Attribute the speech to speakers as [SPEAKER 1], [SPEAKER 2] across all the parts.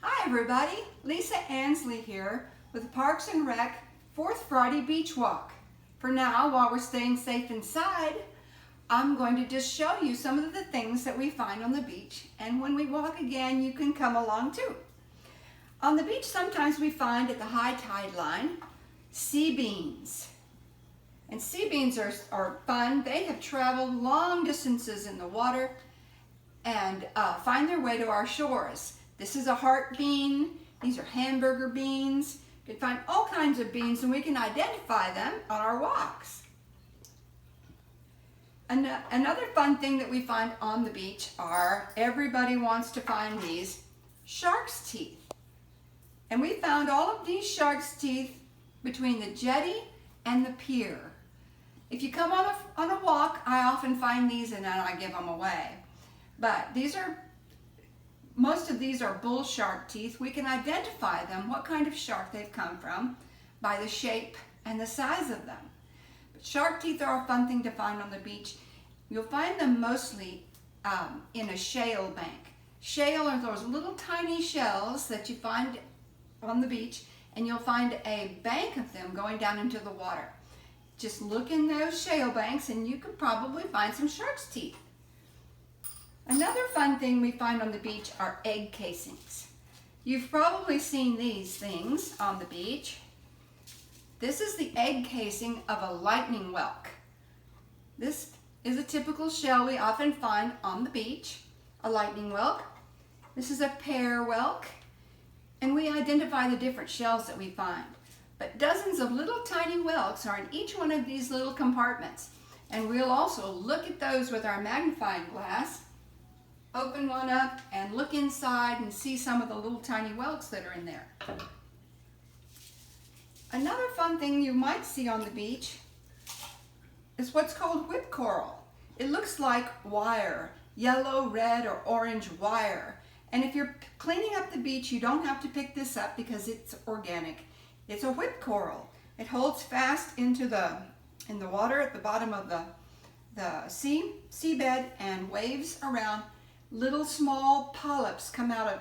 [SPEAKER 1] Hi everybody, Lisa Ansley here with Parks and Rec 4th Friday Beach Walk. For now, while we're staying safe inside, I'm going to just show you some of the things that we find on the beach, and when we walk again, you can come along too. On the beach, sometimes we find at the high tide line sea beans. And sea beans are fun. They have traveled long distances in the water and find their way to our shores. This is a heart bean. These are hamburger beans. You can find all kinds of beans and we can identify them on our walks. Another fun thing that we find on the beach are, everybody wants to find these, shark's teeth. And we found all of these shark's teeth between the jetty and the pier. If you come on a walk, I often find these and then I give them away. But most of these are bull shark teeth. We can identify them, what kind of shark they've come from, by the shape and the size of them. But shark teeth are a fun thing to find on the beach. You'll find them mostly in a shale bank. Shale are those little tiny shells that you find on the beach, and you'll find a bank of them going down into the water. Just look in those shale banks and you could probably find some shark's teeth. Another fun thing we find on the beach are egg casings. You've probably seen these things on the beach. This is the egg casing of a lightning whelk. This is a typical shell we often find on the beach, a lightning whelk. This is a pear whelk, and we identify the different shells that we find. But dozens of little tiny whelks are in each one of these little compartments, and we'll also look at those with our magnifying glass. Open one up and look inside and see some of the little tiny whelks that are in there. Another fun thing you might see on the beach is what's called whip coral. It looks like wire, yellow, red, or orange wire. And if you're cleaning up the beach, you don't have to pick this up because it's organic. It's a whip coral. It holds fast in the water at the bottom of the seabed and waves around. Little small polyps come out of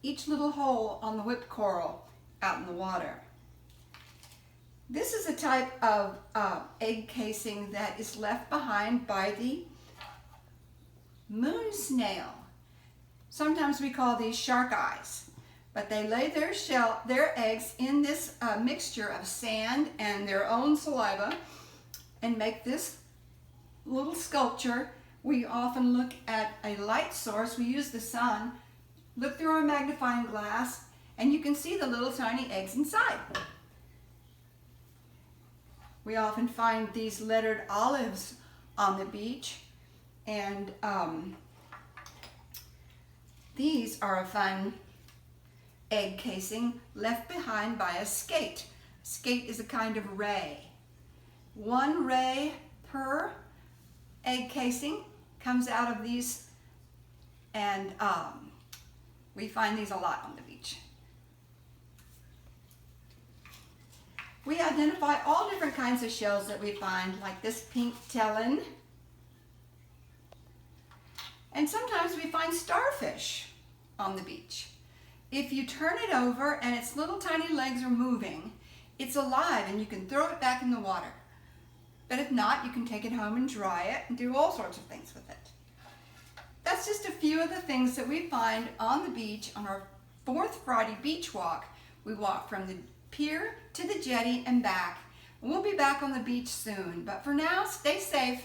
[SPEAKER 1] each little hole on the whip coral out in the water. This is a type of egg casing that is left behind by the moon snail. Sometimes we call these shark eyes, but they lay their eggs in this mixture of sand and their own saliva and make this little sculpture. We often look at a light source. We use the sun, look through our magnifying glass, and you can see the little tiny eggs inside. We often find these Leonard Olives on the beach, and these are a fun egg casing left behind by a skate. A skate is a kind of ray. One ray per egg casing comes out of these, and we find these a lot on the beach. We identify all different kinds of shells that we find, like this pink tellin. And sometimes we find starfish on the beach. If you turn it over and its little tiny legs are moving, it's alive and you can throw it back in the water. But if not, you can take it home and dry it and do all sorts of things with it. That's just a few of the things that we find on the beach on our 4th Friday beach walk. We walk from the pier to the jetty and back. We'll be back on the beach soon, but for now, stay safe.